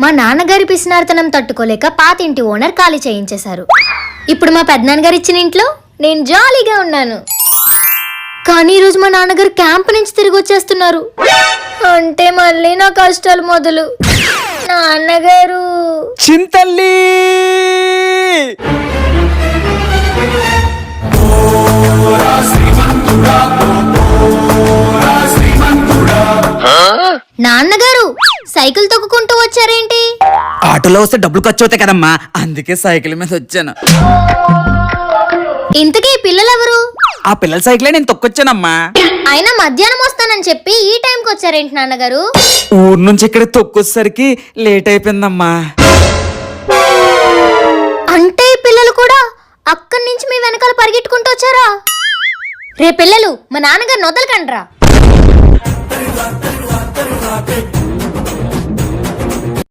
మా నాన్నగారి పిసినార్తనం తట్టుకోలేక పాతింటి ఓనర్ ఖాళీ చేయించేశారు. ఇప్పుడు మా పెద్దనాన్నగారు ఇచ్చిన ఇంట్లో నేను జాలీగా ఉన్నాను. కానీ ఈరోజు మా నాన్నగారు క్యాంప్ నుంచి తిరిగి వచ్చేస్తున్నారు. అంటే మళ్ళీ నా కష్టాలు మొదలు. నాన్నగారు చింతల్లి నాన్నగారు సైకిల్ తొక్కుకుంటూ వచ్చారేంటి? ఆటోలో వస్తే డబ్బులు ఖర్చు అవుతాయి కదమ్మా, అందుకే సైకిల్ మీద వచ్చాను. ఇంతకీ పిల్లలెవరు? ఆ పిల్లల సైకిలే నేను తొక్కొచ్చానమ్మా. అయినా మధ్యాహ్నం వస్తానని చెప్పి ఈ టైంకి వచ్చారేంటి నాన్నగారు? ఊరు నుంచి ఇక్కడ తొక్కొచ్చేసరికి లేట్ అయిపోయిందమ్మా. అంటే పిల్లలు కూడా అక్కడి నుంచి మీ వెనకాల పరిగెట్టుకుంటూ వచ్చారా? రే పిల్లలు, మా నాన్నగారు నొదలకండ్రా.